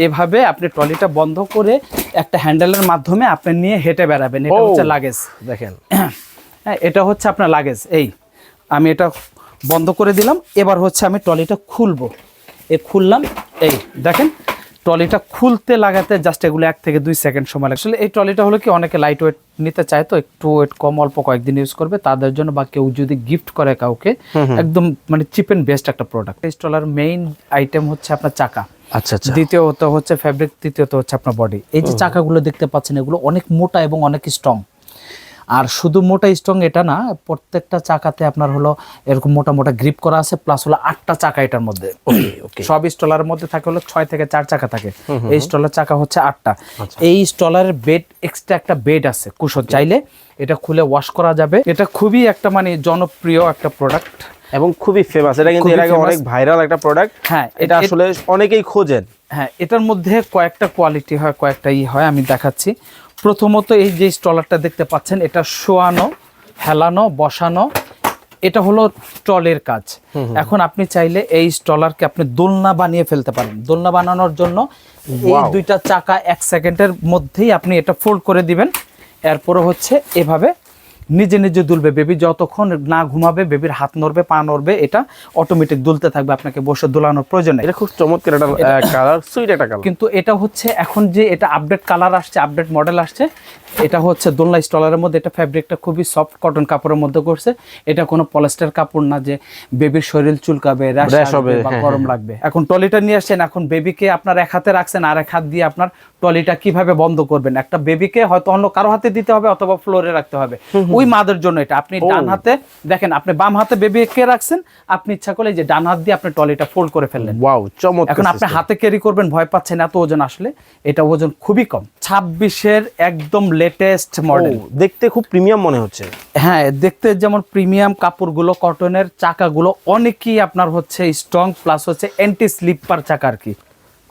এভাবে আপনি ট্রলিটা বন্ধ করে একটা হ্যান্ডেলের মাধ্যমে আপনি নিয়ে হেঁটে বেড়াবেন। এটা হচ্ছে লাগেজ, দেখেন। হ্যাঁ, এটা হচ্ছে আপনার লাগেজ। এই আমি এটা বন্ধ করে দিলাম। এবার হচ্ছে আমি ট্রলিটা খুলবো। খুললাম, এই দেখেন ট্রলিটা খুলতে লাগাতে জাস্ট এগুলো 1 থেকে 2 সেকেন্ড সময় লাগে। আসলে এই ট্রলিটা হলো কি, অনেকে লাইট ওয়েট নিতে চায়, তো একটু ওয়েট কম, অল্প কয়েকদিন ইউজ করবে তাদের জন্য, বা কেউ যদি গিফট করে কাউকে, একদম মানে চিপ এন্ড বেস্ট একটা প্রোডাক্ট। এই ট্রলার মেইন আইটেম হচ্ছে আপনার চাকা, আচ্ছা আচ্ছা, দ্বিতীয়ত হচ্ছে ফ্যাব্রিক, তৃতীয়ত হচ্ছে আপনার বডি। এই যে চাকাগুলো দেখতে পাচ্ছেন, এগুলো অনেক মোটা এবং অনেক স্ট্রং। আর শুধু মোটা স্ট্রং এটা না, প্রত্যেকটা চাকাতে আপনার হলো এরকম মোটা মোটা গ্রিপ করা আছে, প্লাস হলো 8টা চাকা এটার মধ্যে। সব স্টলারের মধ্যে থাকে হলো 6 থেকে 4 চাকা থাকে, এই স্টলার চাকা হচ্ছে 8টা। এই স্টলারের বেড, এক্সট্রা একটা বেড আছে কুশন, চাইলে এটা খুলে ওয়াশ করা যাবে। এটা খুবই একটা মানে জনপ্রিয় একটা প্রোডাক্ট এবং খুবই ফেমাস। এটা কিন্তু এর আগে অনেক ভাইরাল একটা প্রোডাক্ট। হ্যাঁ, এটা আসলে অনেকেই খোঁজেন। হ্যাঁ, এটার মধ্যে কয়েকটা কোয়ালিটি হয়, কয়েকটা হয়, আমি দেখাচ্ছি। প্রথমত এই যে স্টলারটা দেখতে পাচ্ছেন, এটা শোয়ানো, হেলানো, বসানো, এটা হলো ট্রলের কাজ। এখন আপনি চাইলে এই স্টলারকে আপনি দোলনা বানিয়ে ফেলতে পারেন। দোলনা বানানোর জন্য এই 2টা চাকা 1 সেকেন্ডের মধ্যেই আপনি এটা ফোল্ড করে দিবেন। এরপরে হচ্ছে এভাবে নিজে নিজে দুলবে। বেবি যতক্ষণ না ঘুমাবে, বেবির হাত নড়বে, পা নড়বে, এটা অটোমেটিক দুলতে থাকবে, আপনাকে বসে দোলানোর প্রয়োজন নেই। এটা খুব চমৎকার একটা কালার, সুইট একটা কালার। কিন্তু এটা হচ্ছে এখন যে এটা আপডেট কালার আসছে, আপডেট মডেল আসছে, এটা হচ্ছে দোলনা স্টলারের মধ্যে। এটা ফ্যাব্রিকটা খুবই সফট কটন কাপড়ের মধ্যে করছে। এটা কোনো পলিস্টার কাপড় না যে বেবির শরীর চুলকাবে, র্যাশ হবে বা গরম লাগবে। এখন ট্রলিটা নিয়ে আসছেন, এখন বেবিকে আপনার এক হাতে রাখছেন, আর এক হাত দিয়ে আপনার ট্রলিটা কিভাবে বন্ধ করবেন? একটা বেবিকে হয়তো অন্য কারো হাতে দিতে হবে অথবা ফ্লোরে রাখতে হবে, ওই মাদের জন্য এটা। আপনি ডান হাতে দেখেন, আপনি বাম হাতে বেবিকে রাখছেন, আপনি ইচ্ছা করলে যে ডান হাত দিয়ে আপনি ট্রলিটা ফোল্ড করে ফেললেন। ওয়াও, চমৎকার। এখন আপনি হাতে ক্যারি করবেন, ভয় পাচ্ছেন এত ওজন, আসলে এটা ওজন খুবই কম। 26-এর একদম লেটেস্ট মডেল। দেখতে খুব প্রিমিয়াম মনে হচ্ছে। হ্যাঁ, দেখতে যেমন প্রিমিয়াম, কাপড়গুলো কটনের, চাকাগুলো অনেকই আপনার হচ্ছে স্ট্রং, প্লাস হচ্ছে অ্যান্টি স্লিপার চাকা আর কি।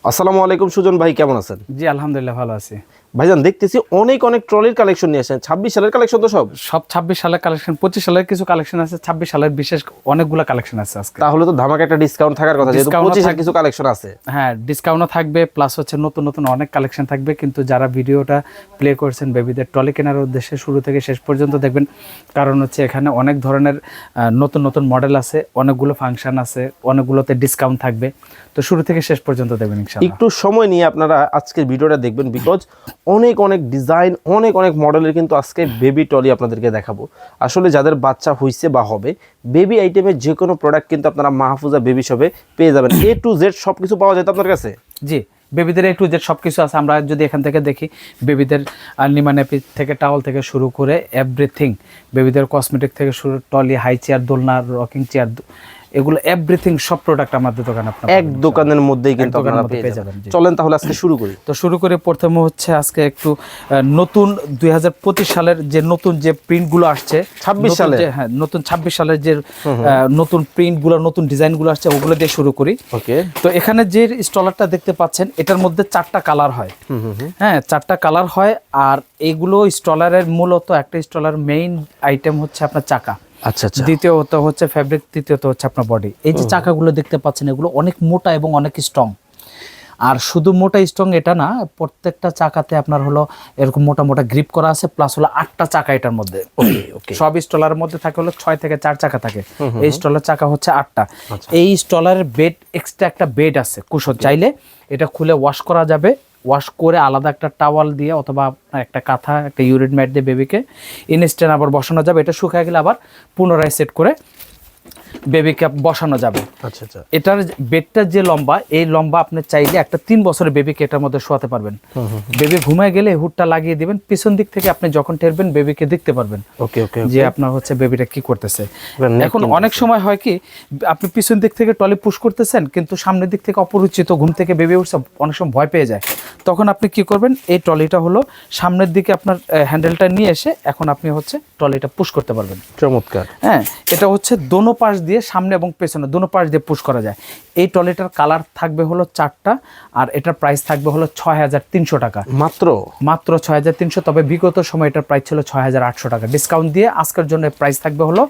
আসসালামু আলাইকুম সুজন ভাই, কেমন আছেন? জি আলহামদুলিল্লাহ, ভালো আছি ভাইজান। দেখতেছি অনেক ট্রলির কালেকশন নিয়ে আসেন। 26 সালের কালেকশন তো সব 26 সালের কালেকশন, 25 সালের কিছু কালেকশন আছে, 26 সালের বিশেষ অনেকগুলো কালেকশন আছে আজকে। তাহলে তো ধামাকা একটা ডিসকাউন্ট থাকার কথা, যেহেতু 25 এর কিছু কালেকশন আছে। হ্যাঁ, ডিসকাউন্টও থাকবে, প্লাস হচ্ছে নতুন নতুন অনেক কালেকশন থাকবে। কিন্তু যারা ভিডিওটা প্লে করছেন বেবিদের ট্রলি কেনার উদ্দেশ্যে, শুরু থেকে শেষ পর্যন্ত দেখবেন, কারণ হচ্ছে এখানে অনেক ধরনের নতুন নতুন মডেল আছে, অনেকগুলো ফাংশন আছে, অনেকগুলোতে ডিসকাউন্ট থাকবে। তো শুরু থেকে শেষ পর্যন্ত দেখবেন ইনশাআল্লাহ। একটু সময় নিয়ে আপনারা আজকের ভিডিওটা দেখবেন, বিকজ অনেক ডিজাইন, অনেক মডেলের কিন্তু আজকে বেবি ট্রলি আপনাদেরকে দেখাবো। আসলে যাদের বাচ্চা হইছে বা হবে, বেবি আইটেমের যে কোনো প্রোডাক্ট কিন্তু আপনারা মাহফুজা বেবি শপে পেয়ে যাবেন। A to Z সবকিছু পাওয়া যায় আপনার কাছে? জি, বেবিদের A to Z সবকিছু আছে। আমরা যদি এখান থেকে দেখি, বেবিদের নিমা নেপি থেকে টাওয়াল থেকে শুরু করে এভরিথিং, বেবিদের কসমেটিক থেকে শুরু, ট্রলি, হাই চেয়ার, দোলনা, রকিং চেয়ার, এগুলো এভরিথিং সব প্রোডাক্ট আমাদের দোকানে আপনারা এক দোকানের মধ্যেই কিন্তু আপনারা পেয়ে যাবেন। চলেন তাহলে আজকে শুরু করি। তো শুরু করে প্রথমে হচ্ছে আজকে একটু নতুন 2025 সালের যে নতুন যে প্রিন্টগুলো আসছে, 26 সালে, হ্যাঁ নতুন 26 সালের যে নতুন প্রিন্টগুলো, নতুন ডিজাইনগুলো আসছে, ওগুলো দিয়ে শুরু করি। ওকে। তো এখানে যে স্টলারটা দেখতে পাচ্ছেন, এটার মধ্যে 4টা কালার হয়। হ্যাঁ, 4টা কালার হয়। আর এগুলো স্টলারের মূলত একটা স্টলার মেইন আইটেম হচ্ছে আপনার চাকা, আচ্ছা আচ্ছা, দ্বিতীয়ত হচ্ছে ফ্যাব্রিক, তৃতীয়ত হচ্ছে আপনার বডি। এই যে চাকাগুলো দেখতে পাচ্ছেন, এগুলো অনেক মোটা এবং অনেক স্ট্রং। আর শুধু মোটা স্ট্রং এটা না, প্রত্যেকটা চাকাতে আপনার হলো এরকম মোটা মোটা গ্রিপ করা আছে, প্লাস হলো 8টা চাকা এটার মধ্যে। সব স্টলারের মধ্যে থাকে হলো 6 থেকে 4 চাকা থাকে, এই স্টলার চাকা হচ্ছে 8টা। এই স্টলারের বেড, এক্সট্রা একটা বেড আছে কুশন, চাইলে এটা খুলে ওয়াশ করা যাবে। ওয়াশ করে আলাদা একটা টাওয়াল দিয়ে অথবা একটা কাঁথা, একটা ইউরিন ম্যাট দিয়ে বেবিকে ইনস্ট্যান্ট আবার বসানো যাবে। এটা শুকিয়ে গেলে আবার পুনরায় সেট করে বেবিকে বসানো যাবে। আচ্ছা আচ্ছা। এটার বেডটা যে লম্বা, এই লম্বা আপনি চাইলে একটা 3 বছরের বেবিকে এটার মধ্যে শোয়াতে পারবেন। বেবি ঘুমায় গেলে হুডটা লাগিয়ে দিবেন, পিছন দিক থেকে আপনি যখন টেরবেন বেবিকে দেখতে পারবেন। ওকে ওকে, যে আপনার হচ্ছে বেবিটা কি করতেছে। এখন অনেক সময় হয় কি, আপনি পিছন দিক থেকে ট্রলি পুশ করতেছেন, কিন্তু সামনের দিক থেকে অপরিচিত ঘুম থেকে বেবি উঠছে, অনেক সময় ভয় পেয়ে যায়। তখন আপনি কি করবেন, এই ট্রলিটা হলো সামনের দিকে আপনার হ্যান্ডেলটা নিয়ে এসে এখন আপনি হচ্ছে ট্রলিটা পুশ করতে পারবেন। চমৎকার। হ্যাঁ, এটা হচ্ছে দোনো পাশ দিয়ে, সামনে এবং পেছনে দোনো পাশ দিয়ে পুশ করা যায়। এই ট্রলিটার কালার থাকবে হলো 4টা, আর এটার প্রাইস থাকবে হলো 6300 টাকা মাত্র 6300। তবে বিগত সময় এটার প্রাইস ছিল 6800 টাকা। ডিসকাউন্ট দিয়ে আজকের জন্য প্রাইস থাকবে হলো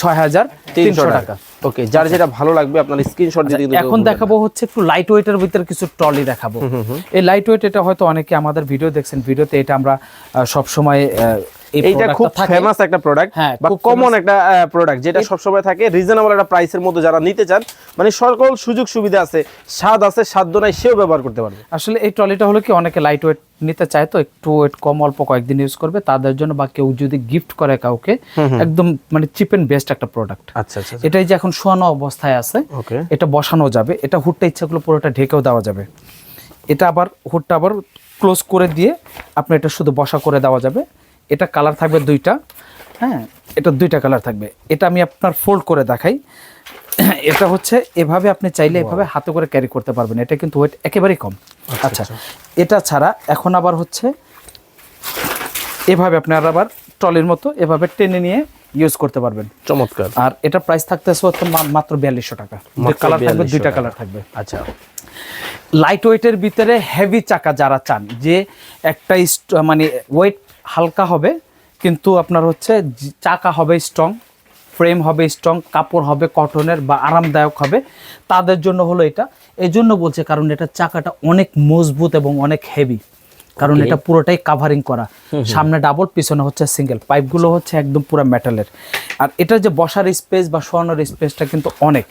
6300 টাকা। ওকে, যার যেটা ভালো লাগবে আপনার স্ক্রিনশট দিয়ে কিন্তু এখন দেখাবো হচ্ছে একটু লাইট ওয়েটের ভিতরে কিছু ট্রলি দেখাবো। এই লাইট ওয়েট এটা হয়তো অনেকে আমাদের ভিডিও দেখছেন, ভিডিওতে এটা আমরা সব সময় এইটা খুব ফেমাস একটা প্রোডাক্ট বা কমন একটা প্রোডাক্ট যেটা সব সময় থাকে রিজনেবল একটা প্রাইসের মধ্যে। যারা নিতে চান মানে সকল সুযোগ সুবিধা আছে, স্বাদ আছে, সাধ্য নাই, সেও ব্যবহার করতে পারবে। আসলে এই ট্রলিটা হলো কি অনেকে লাইট ওয়েট নিতে চায়, তো একটু ওয়েট কম, অল্প কয়েকদিন ইউজ করবে তাদের জন্য, বা কেউ যদি গিফট করে কাউকে, একদম মানে চিপ এন্ড বেস্ট একটা প্রোডাক্ট। আচ্ছা আচ্ছা, এটাই যে এখন শোয়ানো অবস্থায় আছে, এটা বসানো যাবে, এটা হুডটা ইচ্ছা করলে পুরোটা ঢেকেও দেওয়া যাবে। এটা আবার হুডটা আবার ক্লোজ করে দিয়ে আপনি এটা শুধু বসা করে দেওয়া যাবে। এটা কালার থাকবে দুইটা, হ্যাঁ এটা দুইটা কালার থাকবে। এটা আমি আপনার ফোল্ড করে দেখাই। এটা হচ্ছে এভাবে আপনি চাইলে এভাবে হাতে করে ক্যারি করতে পারবেন, এটা কিন্তু ওয়েট একেবারেই কম। আচ্ছা, এটা ছাড়া এখন আবার হচ্ছে এভাবে আপনি আবার ট্রলির মতো এভাবে টেনে নিয়ে ইউজ করতে পারবেন। চমৎকার। আর এটা প্রাইস থাকতেছে হচ্ছে মাত্র 4200 টাকা। কালার থাকবে দুইটা কালার থাকবে। আচ্ছা, লাইট ওয়েটের ভিতরে হেভি চাকা যারা চান, যে একটা মানে ওয়েট হালকা হবে কিন্তু আপনার হচ্ছে চাকা হবে স্ট্রং, ফ্রেম হবে স্ট্রং, কাপড় হবে কটনের বা আরামদায়ক হবে, তাদের জন্য হলো এটা। এই জন্য বলছে কারণ এটা চাকাটা অনেক মজবুত এবং অনেক হেভি, কারণ এটা পুরোটাই কাভারিং করা, সামনে ডাবল পিছনে হচ্ছে সিঙ্গেল, পাইপগুলো হচ্ছে একদম পুরো মেটালের। আর এটা যে বসার স্পেস বা শোয়ানোর স্পেসটা কিন্তু অনেক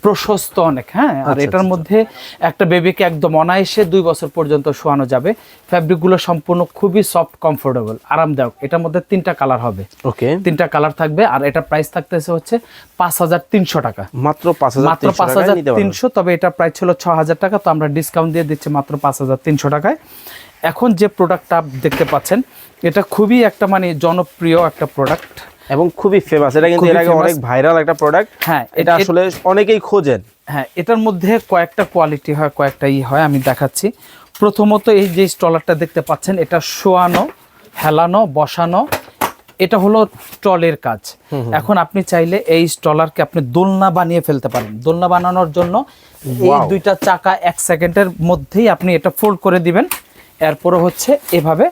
প্রশস্ত, অনেক, হ্যাঁ। আর এটার মধ্যে একটা বেবিকে একদম অনায়াসে 2 বছর পর্যন্ত শোয়ানো যাবে। ফ্যাব্রিকগুলো সম্পূর্ণ খুবই সফট, কমফোর্টেবল, আরামদায়ক। এটার মধ্যে 3টা কালার হবে। ওকে, 3টা কালার থাকবে। আর এটা প্রাইস থাকতেছে হচ্ছে 5300 টাকা, মাত্র 5300। তবে এটা প্রাইস ছিল 6000 টাকা, তো আমরা ডিসকাউন্ট দিয়ে দিচ্ছি মাত্র 5300 টাকায়। এখন যে প্রোডাক্টটা দেখতে পাচ্ছেন এটা খুবই একটা মানে জনপ্রিয় একটা প্রোডাক্ট এবং খুবই ফেমাস। এটা কিন্তু এর আগে অনেক ভাইরাল একটা প্রোডাক্ট। হ্যাঁ, এটা আসলে অনেকেই খোঁজেন। হ্যাঁ, এটার মধ্যে কয়েকটা কোয়ালিটি হয়, কয়েকটা হয়, আমি দেখাচ্ছি। প্রথমত এই যে স্টলারটা দেখতে পাচ্ছেন, এটা শোয়ানো, হেলানো, বসানো, এটা হলো ট্রলির কাজ। এখন আপনি চাইলে এই স্টলারকে আপনি দোলনা বানিয়ে ফেলতে পারেন। দোলনা বানানোর জন্য এই দুইটা চাকা 1 সেকেন্ডের মধ্যেই আপনি এটা ফোল্ড করে দিবেন। এরপরে হচ্ছে এভাবে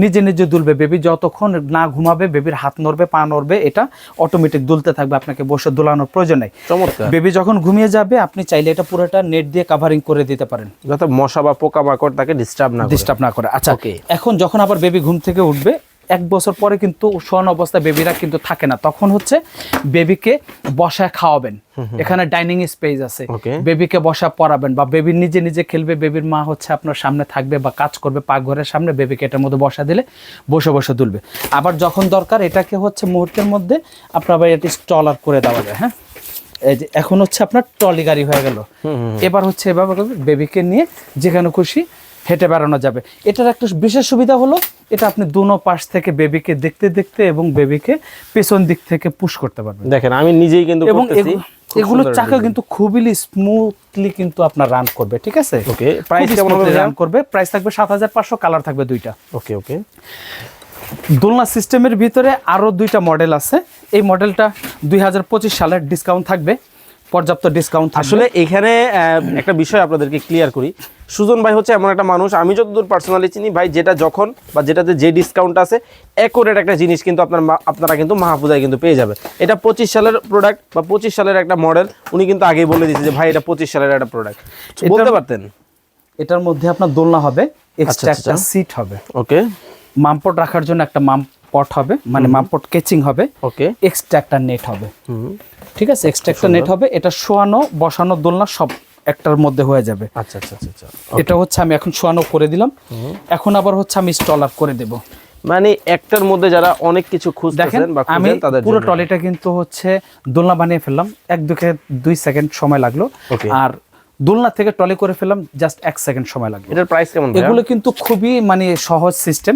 নিজে নিজে দুলবে। বেবি যতক্ষণ না ঘুমাবে, বেবির হাত নড়বে, পা নড়বে, এটা অটোমেটিক দুলতে থাকবে, আপনাকে বসে দোলানোর প্রয়োজন নেই। বেবি যখন ঘুমিয়ে যাবে আপনি চাইলে এটা পুরোটা নেট দিয়ে কাভারিং করে দিতে পারেন, যাতে মশা বা পোকামাকড় তাকে ডিস্টার্ব না করে। আচ্ছা, এখন যখন আবার বেবি ঘুম থেকে উঠবে, 1 বছর পরে কিন্তু শোয়ানো অবস্থায় বেবিরা কিন্তু থাকে না, তখন হচ্ছে বেবিকে বসায় খাওয়াবেন। এখানে ডাইনিং স্পেস আছে, বেবিকে বসা পড়াবেন বা বেবি নিজে নিজে খেলবে। বেবির মা হচ্ছে আপনার সামনে থাকবে বা কাজ করবে পাকঘরের সামনে, বেবিকে এটার মধ্যে বসা দিলে বসে বসে দুলবে। আবার যখন দরকার এটাকে হচ্ছে মুহূর্তের মধ্যে আপনার আবার এটি স্টলার করে দেওয়া যায়। হ্যাঁ, এই যে এখন হচ্ছে আপনার ট্রলি গাড়ি হয়ে গেল। এবার হচ্ছে এভাবে বেবিকে নিয়ে যেখানে খুশি হেঁটে বেড়ানো যাবে। এটার একটা বিশেষ সুবিধা হলো এটা আপনি দুনো পাশ থেকে বেবিকে দেখতে দেখতে এবং বেবিকে পেছন দিক থেকে পুশ করতে পারবেন। দেখেন আমি নিজেই কিন্তু করতেছি। এগুলো চাকা কিন্তু খুবই স্মুথলি কিন্তু আপনার রান করবে। ঠিক আছে, ওকে, প্রাইস কেমন হবে? রান করবে, প্রাইস থাকবে 7500, কালার থাকবে 2টা। ওকে ওকে, দোলনা সিস্টেমের ভিতরে আরো 2টা মডেল আছে। এই মডেলটা 2025 সালের ডিসকাউন্ট থাকবে, পর্যাপ্ত ডিসকাউন্ট। আসলে এখানে একটা বিষয় আপনাদেরকে ক্লিয়ার করি। সুজন ভাই হচ্ছে এমন একটা মানুষ, আমি যতদূর পার্সোনালি চিনি ভাই, যেটা যখন বা যেটাতে যে ডিসকাউন্ট আছে অ্যাকুরেট একটা জিনিস কিন্তু আপনারা কিন্তু মাহফুজায় কিন্তু পেয়ে যাবে। এটা 25 সালের প্রোডাক্ট বা 25 সালের একটা মডেল। উনি কিন্তু আগেই বলে দিয়েছে যে ভাই এটা 25 সালের একটা প্রোডাক্ট, বলতে পারতেন। এটার মধ্যে আপনার দোলনা হবে, এক্সট্রা একটা সিট হবে, ওকে, মামপট রাখার জন্য একটা মামপট হবে, মানে মামপট কেচিং হবে, ওকে, এক্সট্রা একটা নেট হবে। ঠিক আছে, এক্সট্রা একটা নেট হবে। এটা শোয়ানো বসানো দোলনা সব একটার মধ্যে হয়ে যাবে। আচ্ছা আচ্ছা আচ্ছা, এটা হচ্ছে আমি এখন শোয়ানো করে দিলাম। এখন আবার হচ্ছে আমি স্টলার করে দেব। মানে একটার মধ্যে যারা অনেক কিছু খুঁজতেছেন বা আমি খুঁজেন তাদের পুরো ট্রলিটা কিন্তু হচ্ছে দোলনা বানিয়ে ফেললাম, 1-2 সেকেন্ড সময় লাগলো। আর দোলনা থেকে ট্রলি করে ফেললাম জাস্ট 1 সেকেন্ড সময় লাগবে। এটার প্রাইস কেমন? এগুলো কিন্তু খুবই মানে সহজ সিস্টেম।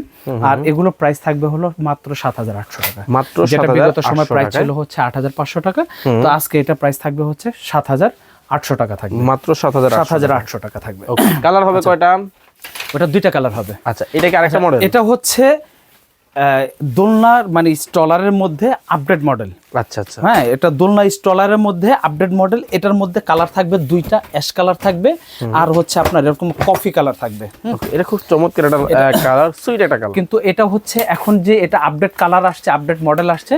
আর এগুলো প্রাইস থাকবে হলো মাত্র 7800 টাকা। মাত্র যেটা বিগত সময় প্রাইস ছিল হচ্ছে 8500 টাকা, তো আজকে এটা প্রাইস থাকবে হচ্ছে 7800 টাকা থাকবে, মাত্র 7800 টাকা থাকবে। ওকে, কালার হবে কয়টা? ওটা 2টা কালার হবে। আচ্ছা, এটা কি আরেকটা মডেল? এটা হচ্ছে দোলনার মানে স্টলারের মধ্যে আপডেট মডেল। আচ্ছা আচ্ছা, হ্যাঁ, এটা দোলনা স্ট্রলারের মধ্যে আপডেট মডেল। এটার মধ্যে কালার থাকবে দুইটা, অ্যাশ কালার থাকবে আর হচ্ছে আপনার এরকম কফি কালার থাকবে। এটা খুব চমৎকার একটা কালার, সুইট একটা কালার। কিন্তু এটা হচ্ছে এখন যে এটা আপডেট কালার আসছে, আপডেট মডেল আসছে,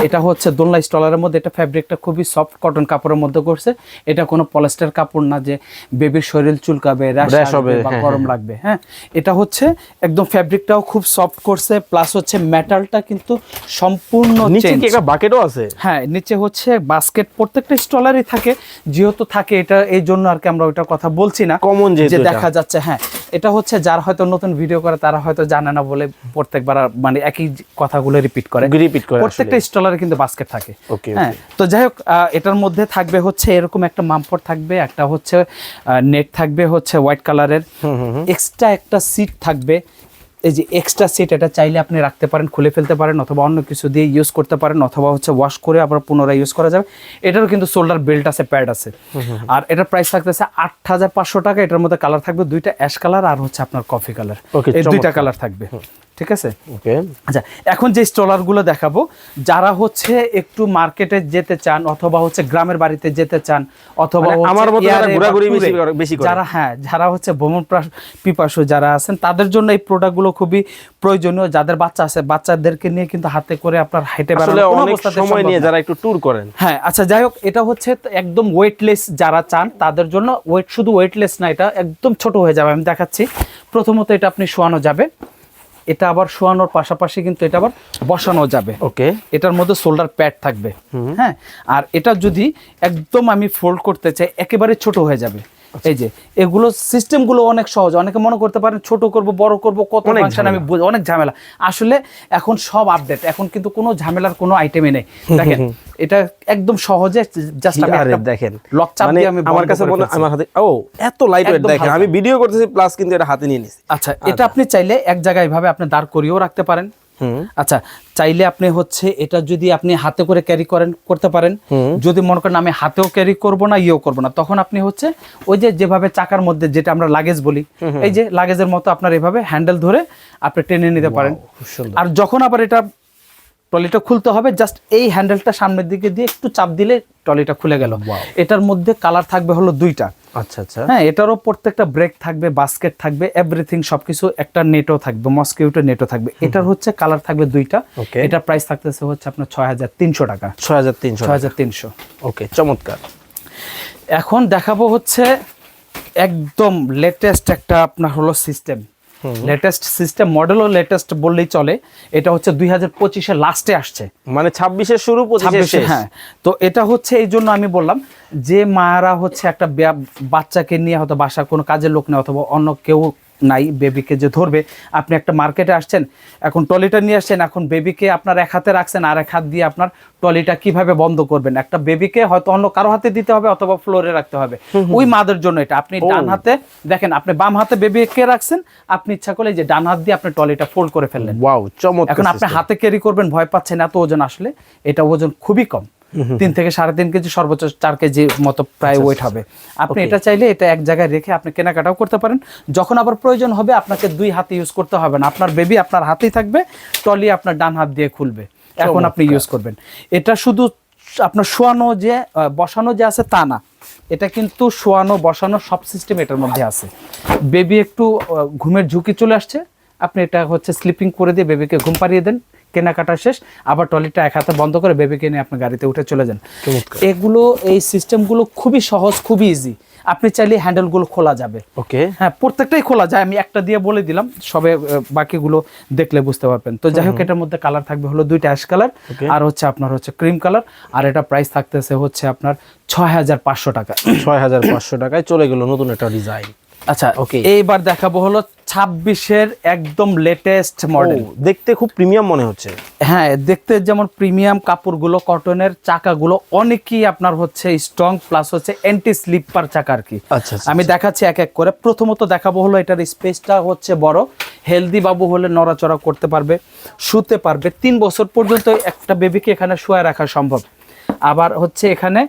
এটা হচ্ছে দোলনা স্টলারের মধ্যে। এটা ফ্যাব্রিকটা খুবই সফট কটন কাপড়ের মধ্যে করছে। এটা কোনো পলিস্টার কাপড় না যে বেবির শরীর চুলকাবে, র্যাশ হবে বা গরম লাগবে। হ্যাঁ, এটা হচ্ছে একদম ফ্যাব্রিকটাও খুব সফট করছে, প্লাস হচ্ছে মেটালটা কিন্তু সম্পূর্ণ নিচে চেঞ্জ। কি একটা বাকেটও আছে? হ্যাঁ, নিচে হচ্ছে বাস্কেট প্রত্যেকটা স্টলারই থাকে, যেহেতু থাকে এটা এই জন্য আর কি আমরা ওইটার কথা বলছি না, কমন যে যেহেতু দেখা যাচ্ছে। হ্যাঁ, এটা হচ্ছে যারা হয়তো নতুন ভিডিও করে তারা হয়তো জানে না বলে প্রত্যেকবার মানে একই কথাগুলো রিপিট করে। প্রত্যেকটা স্টলারে কিন্তু বাস্কেট থাকে। হ্যাঁ, তো যাই হোক, এটার মধ্যে থাকবে হচ্ছে এরকম একটা মামপট থাকবে, একটা হচ্ছে নেট থাকবে হচ্ছে হোয়াইট কালারের, এক্সট্রা একটা সিট থাকবে। এই যে এক্সট্রা সিট, এটা চাইলে আপনি রাখতে পারেন, খুলে ফেলতে পারেন, অথবা অন্য কিছু দিয়ে ইউজ করতে পারেন, অথবা হচ্ছে ওয়াশ করে আবার পুনরায় ইউজ করা যাবে। এটারও কিন্তু শোল্ডার বেল্ট আছে, প্যাড আছে। আর এটার প্রাইস থাকতেছে 8,500 টাকা। এটার মধ্যে কালার থাকবে দুইটা, অ্যাশ কালার আর হচ্ছে আপনার কফি কালার। এই দুইটা কালার থাকবে, ঠিক আছে? আচ্ছা, এখন যে স্টলারগুলো দেখাবো, যারা হচ্ছে একটু মার্কেটে যেতে চান, অথবা হচ্ছে গ্রামের বাড়িতে যেতে চান, অথবা আমার মতো যারা ঘোরাঘুরি বেশি করে, যারা, হ্যাঁ, যারা হচ্ছে ভ্রমণ পিপাসু যারা আছেন, তাদের জন্য এই প্রোডাক্টগুলো খুবই প্রয়োজনীয়। যাদের বাচ্চা আছে, বাচ্চাদেরকে নিয়ে কিন্তু হাতে করে আপনার হাইটে বেড়ানো অনেক সময় নিয়ে যারা একটু ট্যুর করেন। হ্যাঁ, আচ্ছা, যাই হোক, এটা হচ্ছে একদম ওয়েটলেস যারা চান তাদের জন্য। শুধু ওয়েটলেস না, এটা একদম ছোট হয়ে যাবে। আমি দেখাচ্ছি। প্রথমত এটা আপনি শোয়ানো যাবে, এটা আবার শোয়ানোর পাশাপাশি কিন্তু এটা আবার বসানো যাবে। ওকে, এটার মধ্যে শোল্ডার প্যাড থাকবে। হ্যাঁ, আর এটা যদি একদম আমি ফোল্ড করতে চাই, একেবারে ছোট হয়ে যাবে। এই যে এগুলো সিস্টেমগুলো অনেক সহজ। অনেকে মনে করতে পারেন ছোট করব, বড় করব, কত ফাংশন, আমি অনেক ঝামেলা। আসলে এখন সব আপডেট, এখন কিন্তু কোনো ঝামেলার কোনো আইটেমই নেই। দেখেন, এটা একদম সহজে, জাস্ট আমি একটা দেখেন লক চাপ দিয়ে আমি আমার কাছে মনে, আমার হাতে এত লাইট ওয়েট। দেখেন, আমি ভিডিও করতেছি প্লাস কিন্তু এটা হাতে নিয়ে নিছি। আচ্ছা, এটা আপনি চাইলে এক জায়গায় এভাবে আপনি দাঁড় করিয়েও রাখতে পারেন। আচ্ছা, চাইলে আপনি হচ্ছে এটা যদি আপনি হাতে করে ক্যারি করতে পারেন। যদি মনে করেন আমি হাতেও ক্যারি করব না, ইয়েও করব না, তখন আপনি হচ্ছে ওই যে যেভাবে চাকার মধ্যে যেটা আমরা লাগেজ বলি, এই যে লাগেজের মতো আপনার এভাবে হ্যান্ডেল ধরে আপনি টেনে নিতে পারেন। আর যখন আবার এটা ট্রলিটা খুলতে হবে, জাস্ট এই হ্যান্ডেলটা সামনের দিকে দিয়ে একটু চাপ দিলে ট্রলিটা খুলে গেল। এটার মধ্যে কালার থাকবে হলো দুইটা। আচ্ছা আচ্ছা, হ্যাঁ, এটারও প্রত্যেকটা ব্রেক থাকবে, বাস্কেট থাকবে, এভরিথিং সবকিছু, একটা নেটও থাকবে, মসকিউটো নেটও থাকবে। এটার হচ্ছে কালার থাকবে দুইটা। এটার প্রাইস থাকতেছে হচ্ছে আপনার 6,300 টাকা। 6,300। ওকে, চমৎকার। এখন দেখাবো হচ্ছে একদম লেটেস্ট একটা আপনার হলো সিস্টেম। লেটেস্ট সিস্টেম, মডেলও লেটেস্ট বললেই চলে। এটা হচ্ছে 2025-এর লাস্টে আসছে, মানে 26-এর শুরু, 25-এর শেষ। হ্যাঁ, তো এটা হচ্ছে এই জন্য আমি বললাম যে মায়েরা হচ্ছে একটা বাচ্চাকে নিয়ে হয়তো বাসা কোনো কাজের লোক নেই, অথবা অন্য কেউ নাই, বেবিকে যে ধরবে, আপনি একটা মার্কেটে আসছেন, এখন ট্রলিটা নিয়ে আসছেন, এখন বেবিকে আপনার এক হাতে রাখছেন, আর এক হাত দিয়ে আপনার ট্রলিটা কিভাবে বন্ধ করবেন? একটা বেবিকে হয়তো অন্য কারো হাতে দিতে হবে, অথবা ফ্লোরে রাখতে হবে। ওই মাদের জন্য এটা। আপনি ডান হাতে দেখেন, আপনি বাম হাতে বেবিকে রাখছেন, আপনি ইচ্ছা করলে যে ডান হাত দিয়ে আপনি ট্রলিটা ফোল্ড করে ফেললেন। ওয়াও, চমৎকার। এখন আপনি হাতে ক্যারি করবেন, ভয় পাচ্ছেন এত ওজন, আসলে এটা ওজন খুবই কম, 3 থেকে 3.5 কেজি, সর্বোচ্চ 4 কেজি মতো প্রায় ওয়েট হবে। আপনি এটা চাইলে এটা এক জায়গায় রেখে আপনি কেনাকাটাও করতে পারেন। যখন আবার প্রয়োজন হবে আপনাকে 2 হাতে ইউজ করতে হবে না, আপনার বেবি আপনার হাতেই থাকবে, ট্রলি আপনার ডান হাত দিয়ে খুলবে, এখন আপনি ইউজ করবেন। এটা শুধু আপনার শোয়ানো যে বসানো যে আছে তা না, এটা কিন্তু শোয়ানো বসানো সব সিস্টেম এটার মধ্যে আছে। বেবি একটু ঘুমের ঝুঁকি চলে আসছে, আপনি এটা হচ্ছে স্লিপিং করে দিয়ে বেবিকে ঘুম পাড়িয়ে দেন, কেনাকাটা শেষ, আবার ট্রলিটা এক হাতে বন্ধ করে বেবিকে নিয়ে আপনি গাড়িতে উঠে চলে যান। এগুলো, এই সিস্টেমগুলো খুবই সহজ, খুবই ইজি। আপনি চাইলে হ্যান্ডেলগুলো খোলা যাবে। ওকে, হ্যাঁ, প্রত্যেকটাই খোলা যায়। আমি একটা দিয়ে বলে দিলাম, সবে বাকিগুলো দেখলে বুঝতে পারবেন। তো যাই হোক, এটার মধ্যে কালার থাকবে হলো দুইটা, অ্যাশ কালার আর হচ্ছে আপনার হচ্ছে ক্রিম কালার। আর এটা প্রাইস থাকতেছে হচ্ছে আপনার 6,500 টাকা। 6,500 টাকায় চলে গেল নতুন একটা ডিজাইন। আচ্ছা, ওকে, এইবার দেখাবো হলো 26-এর একদম লেটেস্ট মডেল। দেখতে খুব প্রিমিয়াম মনে হচ্ছে। হ্যাঁ, দেখতে যেমন প্রিমিয়াম, কাপড়গুলো কটনের, চাকাগুলো অনেকই আপনার হচ্ছে স্ট্রং, প্লাস হচ্ছে অ্যান্টি স্লিপার চাকা আর কি। আচ্ছা, আমি দেখাচ্ছি এক এক করে। প্রথমত দেখাবো হলো এটার স্পেসটা হচ্ছে বড়, হেলদি বাবু হলে নড়াচড়া করতে পারবে, শুতে পারবে, 3 বছর পর্যন্ত একটা বেবিকে এখানে শুয়ে রাখা সম্ভব। আবার হচ্ছে এখানে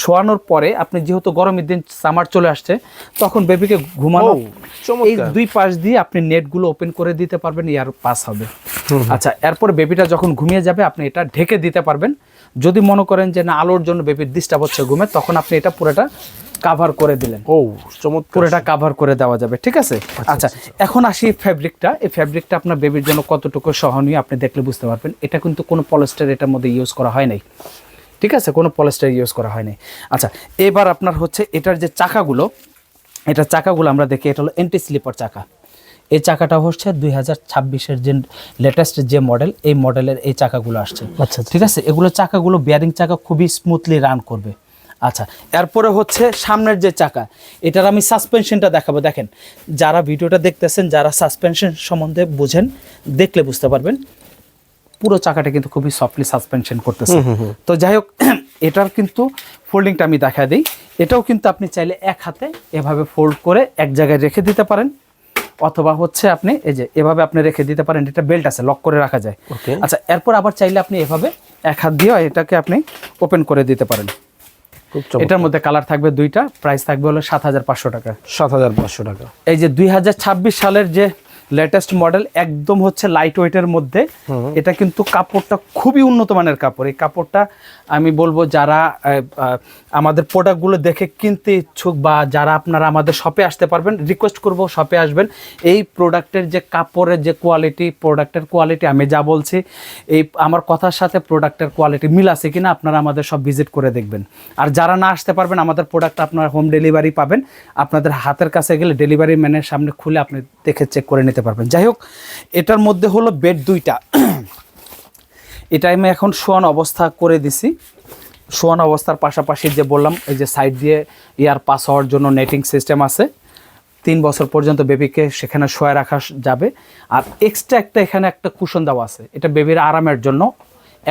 শোয়ানোর পরে আপনি যেহেতু গরমের দিন, সামার চলে আসছে, তখন বেবিকে ঘুমানো, এই 2 পাশ দিয়ে আপনি নেটগুলো ওপেন করে দিতে পারবেন, এয়ার পাস হবে। আচ্ছা, এরপর বেবিটা যখন ঘুমিয়ে যাবে আপনি এটা ঢেকে দিতে পারবেন। যদি মনে করেন যে না আলোর জন্য বেবির ডিস্টার্ব হচ্ছে ঘুমে, তখন আপনি এটা পুরোটা কাভার করে দিলেন। ও চমৎকার, পুরোটা কাভার করে দেওয়া যাবে, ঠিক আছে। আচ্ছা এখন আসি ফ্যাব্রিকটা। এই ফ্যাব্রিকটা আপনার বেবির জন্য কতটুকু সহনীয় আপনি দেখলে বুঝতে পারবেন। এটা কিন্তু কোনো পলিস্টার এটার মধ্যে ইউজ করা হয় নাই, ঠিক আছে, কোনো পলিস্টার ইউজ করা হয় নাই। আচ্ছা এবার আপনার হচ্ছে এটার যে চাকাগুলো, এটার চাকাগুলো আমরা দেখি, এটা হলো এন্টি স্লিপার চাকা। এই চাকাটা হচ্ছে 2026-এর যে লেটেস্ট যে মডেল, এই মডেলের এই চাকাগুলো আসছে। আচ্ছা ঠিক আছে, এগুলো চাকাগুলো বিয়ারিং চাকা, খুবই স্মুথলি রান করবে। আচ্ছা এরপরে হচ্ছে সামনের যে চাকা, এটার আমি সাসপেনশনটা দেখাবো। দেখেন যারা ভিডিওটা দেখতেছেন, যারা সাসপেনশন সম্বন্ধে বুঝেন, দেখলে বুঝতে পারবেন পুরো চাকাটা কিন্তু খুবই সফটলি সাসপেনশন করতেছে। তো যাই হোক, এটার কিন্তু ফোল্ডিংটা আমি দেখা দিই। এটাও কিন্তু আপনি চাইলে এক হাতে এভাবে ফোল্ড করে এক জায়গায় রেখে দিতে পারেন, অথবা হচ্ছে আপনি এই যে এভাবে আপনি রেখে দিতে পারেন। এটা বেল্ট আছে, লক করে রাখা যায়। আচ্ছা এরপর আবার চাইলে আপনি এভাবে এক হাত দিয়ে এটাকে আপনি ওপেন করে দিতে পারেন। এটার মধ্যে কালার থাকবে দুইটা, প্রাইস থাকবে হলো 7,500 টাকা। 7,500 টাকা। এই যে 2026 সালের যে লেটেস্ট মডেল, একদম হচ্ছে লাইট ওয়েটের মধ্যে। এটা কিন্তু কাপড়টা খুবই উন্নত মানের কাপড়। এই কাপড়টা আমি বলবো যারা আমাদের প্রোডাক্টগুলো দেখে কিনতে ইচ্ছুক, বা যারা আপনারা আমাদের শপে আসতে পারবেন, রিকোয়েস্ট করব শপে আসবেন। এই প্রোডাক্টের যে কাপড়ের যে কোয়ালিটি, প্রোডাক্টের কোয়ালিটি, আমি যা বলছি এই আমার কথার সাথে প্রোডাক্টের কোয়ালিটি মিল আছে কিনা আপনারা আমাদের সব ভিজিট করে দেখবেন। আর যারা না আসতে পারবেন, আমাদের প্রোডাক্ট আপনার হোম ডেলিভারি পাবেন। আপনাদের হাতের কাছে গেলে ডেলিভারি ম্যানের সামনে খুলে আপনি দেখে চেক করে নিতে পারবেন। যাই হোক, এটার মধ্যে হলো বেড দুইটা। এটা আমি এখন শোয়ানো অবস্থা করে দিছি। শোয়ানো অবস্থার পাশাপাশি যে বললাম, এই যে সাইড দিয়ে ইয়ার পাস হওয়ার জন্য নেটিং সিস্টেম আছে। 3 বছর পর্যন্ত বেবিকে সেখানে শোয়া রাখা যাবে। আর এক্সট্রা এখানে একটা কুশন দেওয়া আছে, এটা বেবির আরামের জন্য।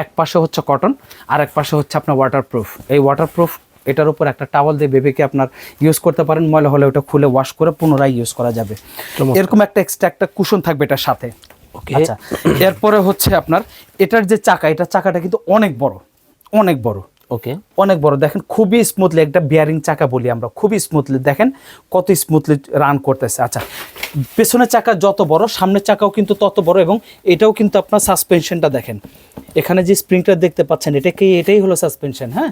এক পাশে হচ্ছে কটন, আর এক পাশে হচ্ছে আপনার ওয়াটারপ্রুফ। এই ওয়াটারপ্রুফ এটার উপর একটা টাওয়াল দিয়ে বেবিকে আপনার ইউজ করতে পারেন। ময়লা হলে ওটা খুলে ওয়াশ করে পুনরায় ইউজ করা যাবে। এরকম একটা কুশন থাকবে এটার সাথে। আচ্ছা এরপরে হচ্ছে আপনার এটার যে চাকা, এটা চাকাটা কিন্তু অনেক বড়, অনেক বড়। ওকে, অনেক বড়। দেখেন খুবই স্মুথলি, একটা বিয়ারিং চাকা বলি আমরা, খুবই স্মুথলি দেখেন কত স্মুথলি রান করতেছে। আচ্ছা পেছনের চাকা যত বড়, সামনের চাকাও কিন্তু তত বড়। এবং এটাও কিন্তু আপনার সাসপেনশনটা দেখেন, এখানে যে স্প্রিংটা দেখতে পাচ্ছেন, এটাই হলো সাসপেনশন। হ্যাঁ,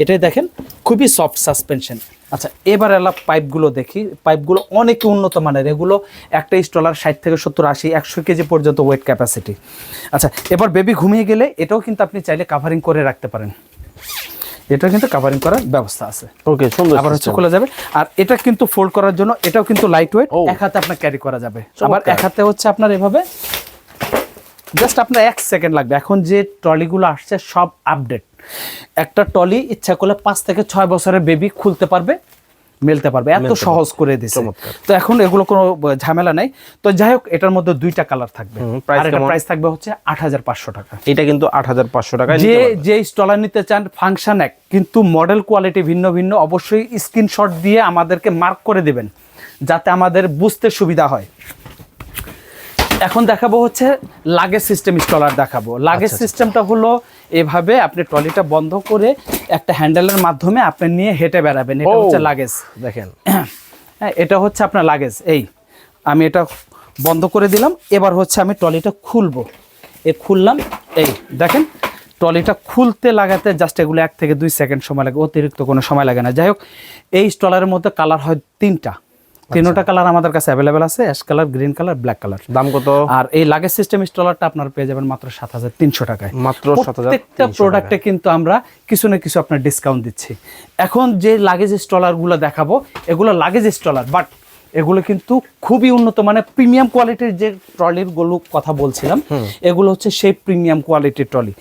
এটাই দেখেন খুবই সফট সাসপেনশন। আচ্ছা এবার এলা পাইপগুলো দেখি। পাইপগুলো অনেক উন্নত মানের। এগুলো একটা স্টলার 60 থেকে 70, 80, 100 কেজি পর্যন্ত ওয়েট ক্যাপাসিটি। আচ্ছা এবার বেবি ঘুমিয়ে গেলে এটাও কিন্তু আপনি চাইলে কাভারিং করে রাখতে পারেন। এটা কিন্তু কাভারিং করার ব্যবস্থা আছে। ওকে, সুন্দর। আবার হচ্ছে খোলা যাবে। আর এটা কিন্তু ফোল্ড করার জন্য এটাও কিন্তু লাইট ওয়েট, এক হাতে আপনার ক্যারি করা যাবে। আবার এক হাতে হচ্ছে আপনার এভাবে, জাস্ট আপনার 1 সেকেন্ড লাগবে। এখন যে ট্রলিগুলো আসছে সব আপডেট। একটা ট্রলি ইচ্ছা করলে 5 থেকে 6 বছরের বেবি খুলতে পারবে, মেলতে পারবে, এত সহজ করে দিয়েছে। তো এখন এগুলো কোনো ঝামেলা নাই। তো যাই হোক, এটার মধ্যে দুইটা কালার থাকবে। আর এটা প্রাইস থাকবে হচ্ছে 8,500 টাকা। এটা কিন্তু 8,500 টাকা। যে স্টলার নিতে চান ফাংশন এক, কিন্তু মডেল কোয়ালিটি ভিন্ন ভিন্ন, অবশ্যই স্ক্রিনশট দিয়ে আমাদেরকে মার্ক করে দিবেন যাতে আমাদের বুঝতে সুবিধা হয়। এখন দেখাবো হচ্ছে লাগেজ সিস্টেম স্টলার দেখাবো। লাগেজ সিস্টেমটা হলো এভাবে, আপনি ট্রলিটা বন্ধ করে একটা হ্যান্ডেলের মাধ্যমে আপনি নিয়ে হেঁটে বেড়াবেন। এটা হচ্ছে লাগেজ। দেখেন হ্যাঁ, এটা হচ্ছে আপনার লাগেজ। এই আমি এটা বন্ধ করে দিলাম। এবার হচ্ছে আমি ট্রলিটা খুলবো। খুললাম, এই দেখেন ট্রলিটা খুলতে লাগাতে জাস্ট এগুলো 1 থেকে 2 সেকেন্ড সময় লাগে, অতিরিক্ত কোনো সময় লাগে না। যাই হোক, এই স্টলারের মধ্যে কালার হয় 3টা। 3টা কালার আমাদের কাছে অ্যাভেলেবেল আছে, ash colour, green colour, black colour. দাম কত? আর এই লাগেজ সিস্টেম স্টলারটা আপনারা পেয়ে যাবেন মাত্র 7,300 টাকায়। মাত্র 7,300। প্রত্যেকটা প্রোডাক্টে কিন্তু আমরা কিছু না কিছু আপনার ডিসকাউন্ট দিচ্ছি। এখন যে লাগেজ স্টলারগুলো দেখাবো, এগুলো লাগেজ স্টলার, বাট এগুলো কিন্তু খুবই উন্নত, মানে প্রিমিয়াম কোয়ালিটির যে ট্রলির গুলো কথা বলছিলাম, এগুলো হচ্ছে সেই প্রিমিয়াম কোয়ালিটির ট্রলি।